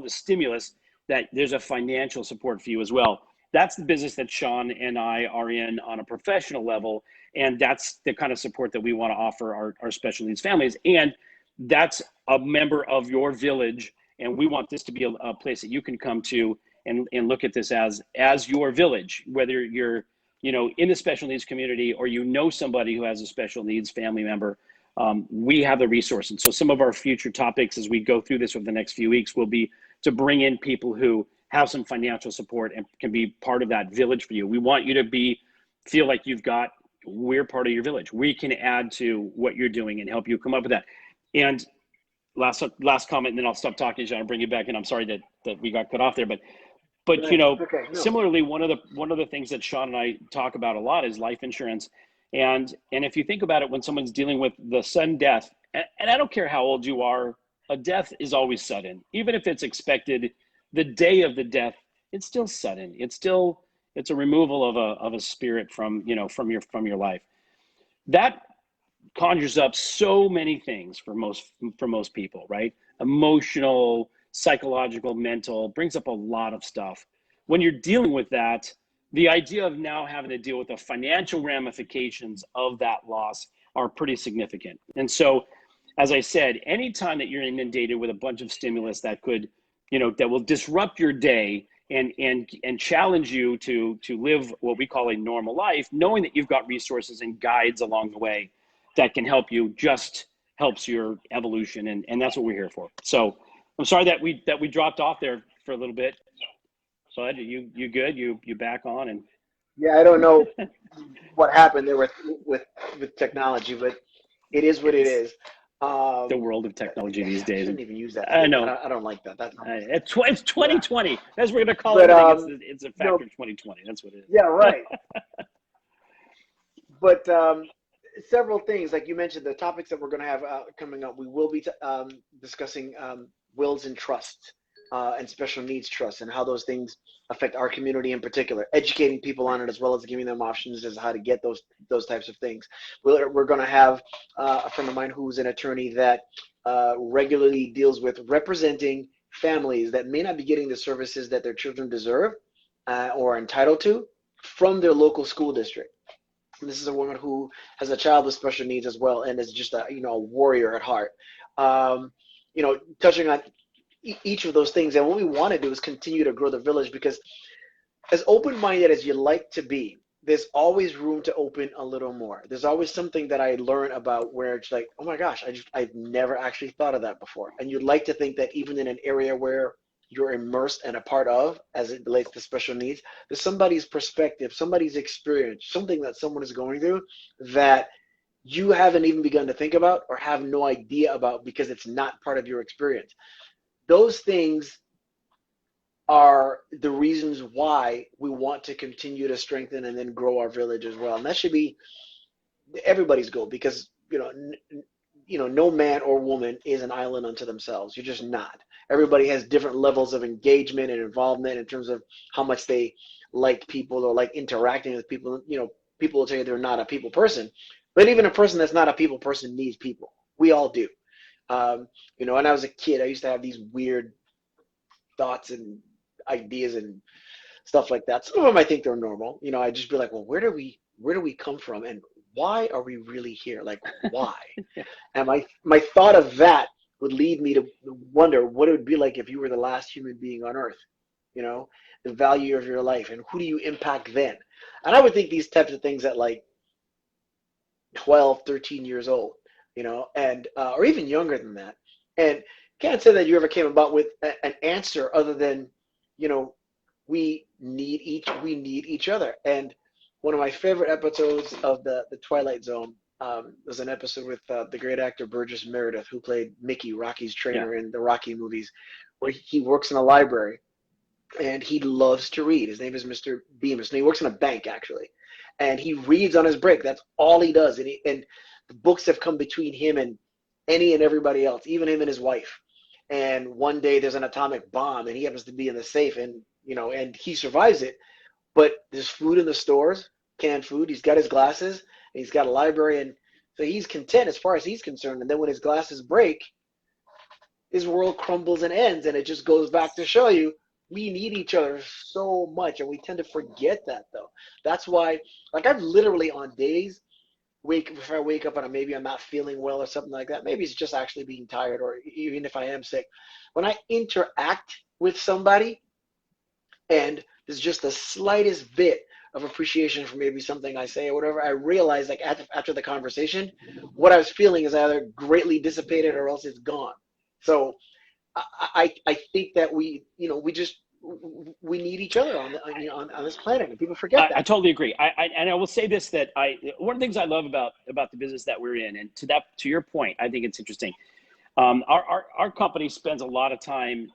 stimulus, that there's a financial support for you as well. That's the business that Shawn and I are in on a professional level. And that's the kind of support that we want to offer our special needs families. And that's a member of your village. And we want this to be a place that you can come to and look at this as your village, whether you're, in the special needs community or somebody who has a special needs family member. We have the resource. And so some of our future topics as we go through this over the next few weeks will be to bring in people who have some financial support and can be part of that village for you. We want you to feel like we're part of your village. We can add to what you're doing and help you come up with that. And last comment, and then I'll stop talking, Shawn, and bring you back in. I'm sorry that we got cut off there, but Okay, no. Similarly, one of the things that Shawn and I talk about a lot is life insurance. And if you think about it, when someone's dealing with the sudden death, and I don't care how old you are, a death is always sudden. Even if it's expected, the day of the death, it's still sudden. It's a removal of a spirit from your life. That conjures up so many things for most people, right? Emotional, psychological, mental, brings up a lot of stuff. When you're dealing with that, the idea of now having to deal with the financial ramifications of that loss are pretty significant. And so, as I said, anytime that you're inundated with a bunch of stimulus that could, that will disrupt your day and challenge you to live what we call a normal life, knowing that you've got resources and guides along the way that can help you, just helps your evolution, and that's what we're here for. So I'm sorry that we dropped off there for a little bit. So you good? You back on? And yeah, I don't know what happened there with technology, but it is what it is. The world of technology these days. I shouldn't even use that. I know. I don't like that. That's it's 2020. That's what we're gonna call but, everything. It's a factor of 2020. That's what it is. Yeah, right. But several things, like you mentioned, the topics that we're going to have coming up. We will be discussing wills and trusts and special needs trusts and how those things affect our community in particular, educating people on it as well as giving them options as how to get those types of things. We're going to have a friend of mine who's an attorney that regularly deals with representing families that may not be getting the services that their children deserve or are entitled to from their local school district. And this is a woman who has a child with special needs as well, and is just a warrior at heart. Touching on each of those things, and what we want to do is continue to grow the village, because as open-minded as you like to be, there's always room to open a little more. There's always something that I learn about where it's like, oh my gosh, I've never actually thought of that before. And you'd like to think that even in an area where you're immersed and a part of, as it relates to special needs, there's somebody's perspective, somebody's experience, something that someone is going through that you haven't even begun to think about or have no idea about because it's not part of your experience. Those things are the reasons why we want to continue to strengthen and then grow our village as well. And that should be everybody's goal, because no man or woman is an island unto themselves. You're just not. Everybody has different levels of engagement and involvement in terms of how much they like people or like interacting with people. People will tell you they're not a people person, but even a person that's not a people person needs people. We all do. When I was a kid, I used to have these weird thoughts and ideas and stuff like that. Some of them I think they're normal. I'd just be like, well, where do we come from, and why are we really here? Like, why? And my thought of that would lead me to wonder what it would be like if you were the last human being on earth, the value of your life, and who do you impact then? And I would think these types of things at like 12, 13 years old, and or even younger than that. And can't say that you ever came about with an answer other than, we need each other. And one of my favorite episodes of the Twilight Zone was an episode with the great actor Burgess Meredith, who played Mickey, Rocky's trainer in the Rocky movies, where he works in a library and he loves to read. His name is Mr. Bemis, and he works in a bank actually, and he reads on his break. That's all he does. And the books have come between him and any and everybody else, even him and his wife. And one day there's an atomic bomb, and he happens to be in the safe, and and he survives it. But there's food in the stores, canned food. He's got his glasses, and he's got a library, and so he's content as far as he's concerned. And then when his glasses break, his world crumbles and ends. And it just goes back to show you we need each other so much, and we tend to forget that, though. That's why, like, I've literally on days if I wake up and maybe I'm not feeling well or something like that, maybe it's just actually being tired, or even if I am sick, when I interact with somebody and there's just the slightest bit of appreciation for maybe something I say or whatever, I realize, like, after the conversation, what I was feeling is either greatly dissipated or else it's gone. So I think that we need each other on this planet, and people forget that. I totally agree. I will say this, that one of the things I love about the business that we're in, and to your point, I think it's interesting. Our company spends a lot of time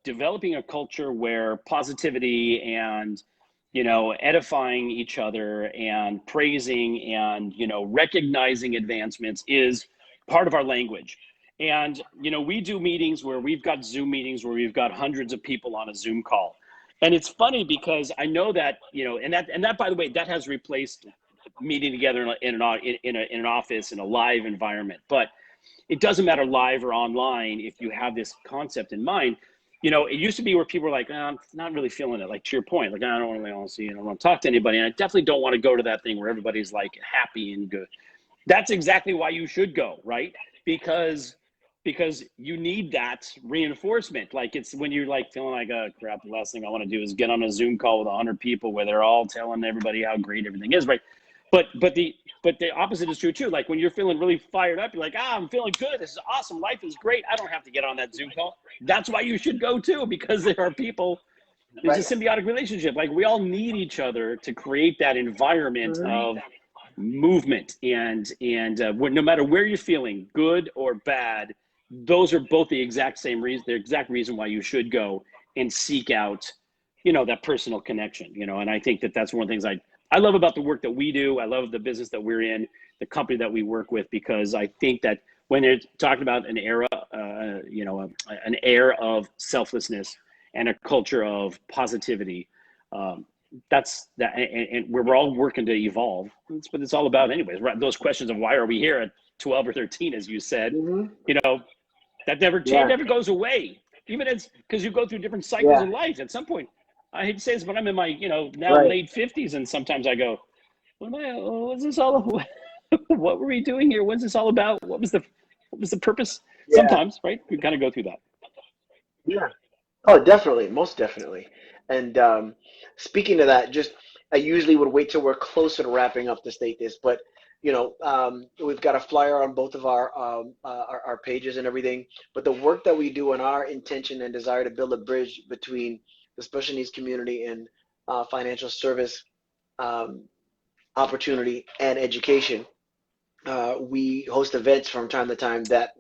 developing a culture where positivity and edifying each other and praising and recognizing advancements is part of our language. And, we do meetings where we've got Zoom meetings where we've got hundreds of people on a Zoom call. And it's funny because I know that, and that, by the way, that has replaced meeting together in an office in a live environment. But it doesn't matter live or online if you have this concept in mind. it used to be where people were like, I'm not really feeling it. Like to your point, like I don't really want to see, I don't want to talk to anybody. And I definitely don't want to go to that thing where everybody's like happy and good. That's exactly why you should go, right? Because you need that reinforcement. Like it's when you're like feeling like, oh crap, the last thing I want to do is get on a Zoom call with 100 people where they're all telling everybody how great everything is, right? But the opposite is true too. Like when you're feeling really fired up, you're like, I'm feeling good. This is awesome. Life is great. I don't have to get on that Zoom call. That's why you should go too, because there are people. There's a symbiotic relationship. Like we all need each other to create that environment of movement and no matter where you're feeling, good or bad, those are both the exact same reason, the exact reason why you should go and seek out, that personal connection, and I think that that's one of the things I love about the work that we do. I love the business that we're in, the company that we work with, because I think that when they're talking about an era, an air of selflessness and a culture of positivity, that's that, and we're all working to evolve. That's what it's all about anyways, right? Those questions of why are we here at 12 or 13, as you said, that never goes away, even as because you go through different cycles in life. At some point, I hate to say this, but I'm in my now late 50s, and sometimes I go, what's this all what were we doing here? What's this all about? What was the purpose? Sometimes, right, we kind of go through that. Oh, definitely, most definitely. And speaking of that, I usually would wait till we're closer to wrapping up to state this, but we've got a flyer on both of our pages and everything. But the work that we do and our intention and desire to build a bridge between the special needs community and financial service opportunity and education. We host events from time to time that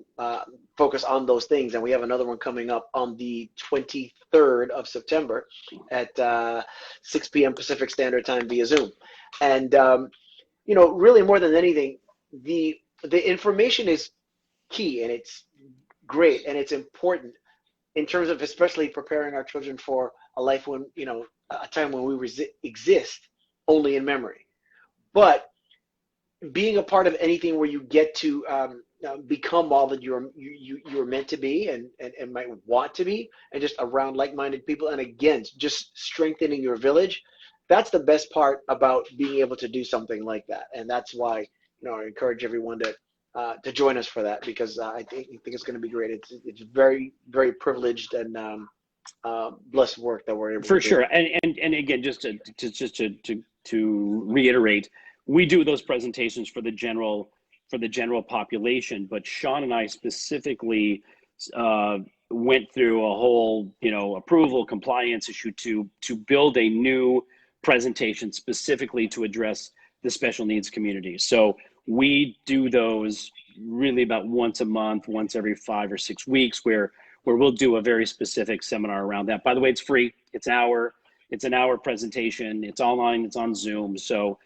focus on those things, and we have another one coming up on the 23rd of September at 6 p.m. Pacific Standard Time via Zoom. And really more than anything, the information is key, and it's great, and it's important in terms of especially preparing our children for a life when a time when we exist only in memory. But being a part of anything where you get to become all that you're meant to be and might want to be, and just around like-minded people, and again, just strengthening your village, that's the best part about being able to do something like that. And that's why I encourage everyone to join us for that, because I think it's going to be great. It's very, very privileged and blessed work that we're able to do. For sure. And again, just to reiterate, we do those presentations for the general population, but Shawn and I specifically went through a whole approval compliance issue to build a new presentation specifically to address the special needs community. So we do those really about once a month, once every 5 or 6 weeks, where we'll do a very specific seminar around that. By the way, it's free. It's an hour presentation. It's online. It's on Zoom. So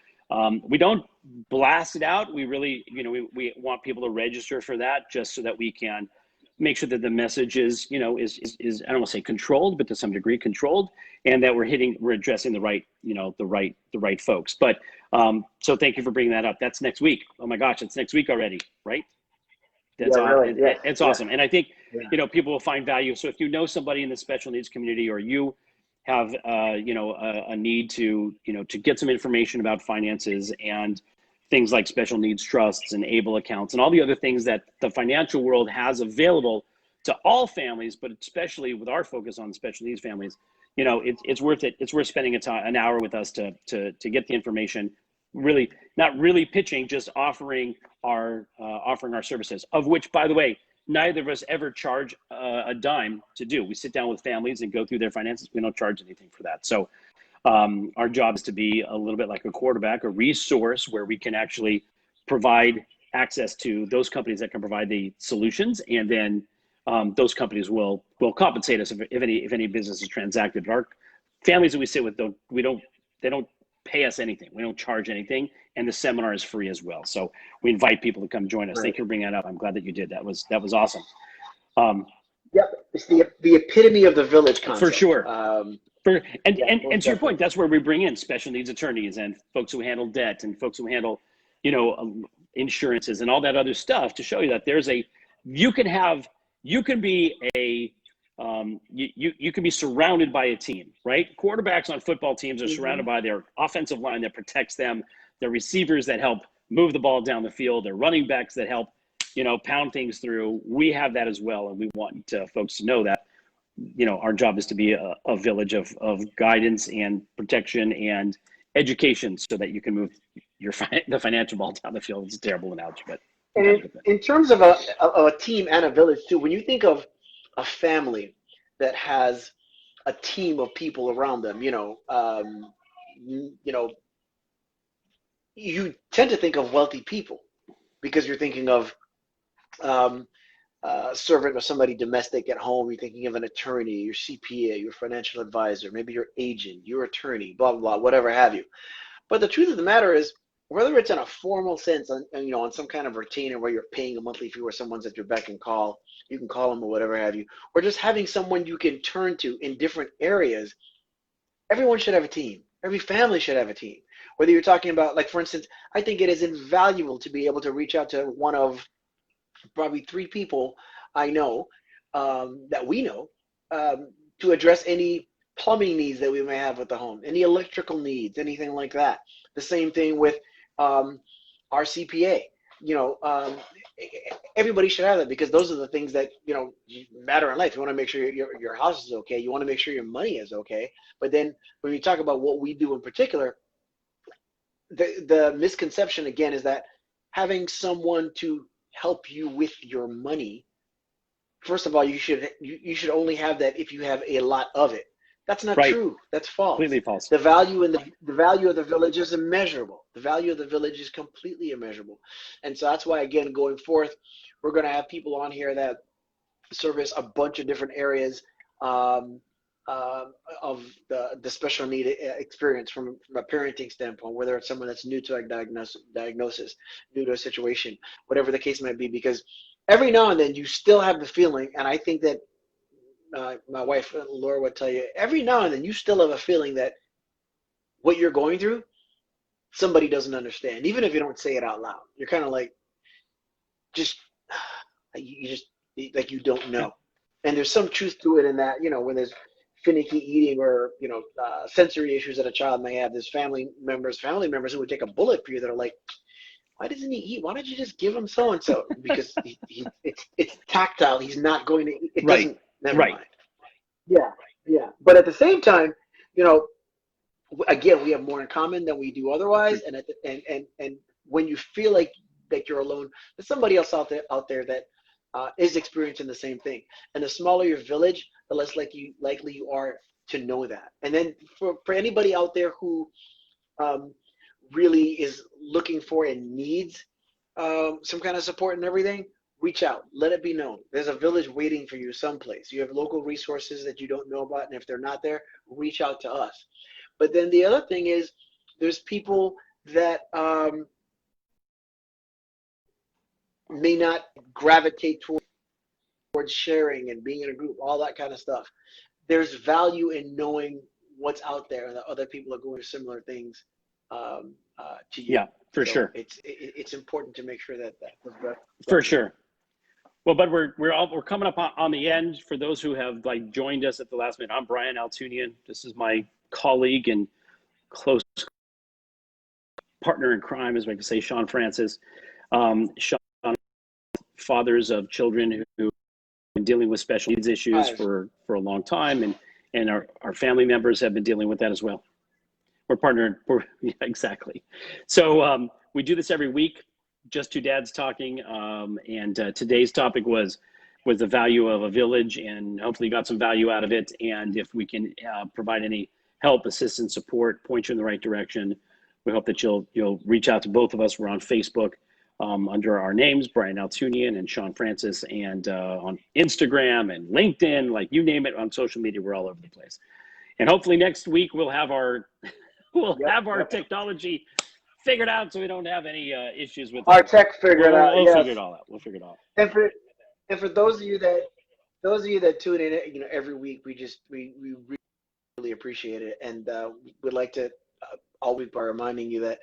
we don't blast it out. We really, we want people to register for that, just so that we can make sure that the message is, is I don't want to say controlled, but to some degree controlled, and that we're addressing the right, the right folks. But so thank you for bringing that up. That's next week. Oh my gosh, it's next week already, right? That's it's awesome. And I think, people will find value. So if you know somebody in the special needs community, or you have a need to get some information about finances and things like special needs trusts and ABLE accounts and all the other things that the financial world has available to all families, but especially with our focus on special needs families, it's worth it. It's worth spending an hour with us to get the information. Really, not really pitching, just offering our services, of which, by the way, neither of us ever charge a dime to do. We sit down with families and go through their finances. We don't charge anything for that. So our job is to be a little bit like a quarterback, a resource where we can actually provide access to those companies that can provide the solutions, and then those companies will compensate us if any business is transacted. But our families that we sit with they don't pay us anything. We don't charge anything, and the seminar is free as well. So we invite people to come join us. Right. Thank you for bringing that up. I'm glad that you did. That was awesome. Yep, it's the epitome of the village concept. For sure. And to your point, that's where we bring in special needs attorneys and folks who handle debt and folks who handle, insurances and all that other stuff, to show you that you can be a you can be surrounded by a team, right? Quarterbacks on football teams are surrounded by their offensive line that protects them, their receivers that help move the ball down the field, their running backs that help, pound things through. We have that as well, and we want folks to know that, our job is to be a village of guidance and protection and education so that you can move the financial ball down the field. It's a terrible analogy, but and in terms of a team and a village too, when you think of a family that has a team of people around them, you tend to think of wealthy people because you're thinking of servant or somebody domestic at home. You're thinking of an attorney, your CPA, your financial advisor, maybe your agent, your attorney, blah, blah, blah, whatever have you. But the truth of the matter is, whether it's in a formal sense, on some kind of retainer where you're paying a monthly fee where someone's at your beck and call, you can call them or whatever have you, or just having someone you can turn to in different areas, everyone should have a team. Every family should have a team. Whether you're talking about, like, for instance, I think it is invaluable to be able to reach out to one of probably 3 people I know that we know to address any plumbing needs that we may have with the home, any electrical needs, anything like that. The same thing with our CPA. Everybody should have that because those are the things that matter in life. You want to make sure your house is okay. You want to make sure your money is okay. But then when we talk about what we do in particular, the misconception again is that having someone to help you with your money, first of all, you should only have that if you have a lot of it. That's not true. That's false. Completely false. The value of the village is immeasurable. The value of the village is completely immeasurable. And so that's why, again, going forth, we're going to have people on here that service a bunch of different areas of the special need experience from a parenting standpoint, whether it's someone that's new to a diagnosis, new to a situation, whatever the case might be, because every now and then you still have the feeling, and I think that my wife Laura would tell you, every now and then you still have a feeling that what you're going through, somebody doesn't understand, even if you don't say it out loud. You're kind of like, you just like you don't know. And there's some truth to it in that, when there's finicky eating or sensory issues that a child may have, there's family members who would take a bullet for you that are like, why doesn't he eat? Why don't you just give him so and so? Because it's tactile. He's not going to eat. It doesn't. Never mind. Yeah. But at the same time, again, we have more in common than we do otherwise. And when you feel like that you're alone, there's somebody else out there that is experiencing the same thing. And the smaller your village, the less likely you are to know that. And then for anybody out there who really is looking for and needs some kind of support and everything, reach out. Let it be known. There's a village waiting for you someplace. You have local resources that you don't know about, and if they're not there, reach out to us. But then the other thing is, there's people that may not gravitate towards sharing and being in a group, all that kind of stuff. There's value in knowing what's out there and that other people are going through similar things to you. Yeah, for sure. It's important to make sure that for sure. Well, but we're coming up on the end. For those who have joined us at the last minute, I'm Brian Altounian. This is my colleague and close partner in crime, as we can say, Shawn Francis. Shawn, fathers of children who have been dealing with special needs issues for a long time, and our family members have been dealing with that as well. We're partnering. Yeah, exactly. So we do this every week. Just two dads talking, and today's topic was the value of a village, and hopefully you got some value out of it. And if we can provide any help, assistance, support, point you in the right direction, we hope that you'll reach out to both of us. We're on Facebook under our names, Brian Altounian and Shawn Francis, and on Instagram and LinkedIn, you name it, on social media, we're all over the place. And hopefully next week we'll have our technology figured out, so we don't have any issues with our tech figured out. We'll figure it all out. We'll figure it all out. And for those of you that tune in, every week, we really appreciate it, and we'd like to always by reminding you that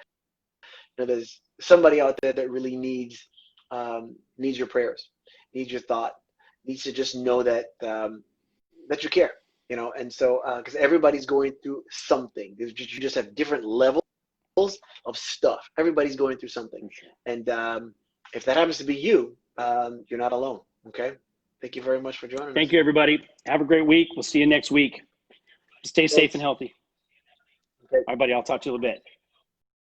there's somebody out there that really needs your prayers, needs your thought, needs to just know that that you care, you know. And so because everybody's going through something, you just have different levels of stuff. Everybody's going through something, and if that happens to be you, you're not alone. Okay. Thank you very much for joining us. Thank you, everybody. Have a great week. We'll see you next week. Stay safe and healthy. Okay. All right, buddy. I'll talk to you in a little bit.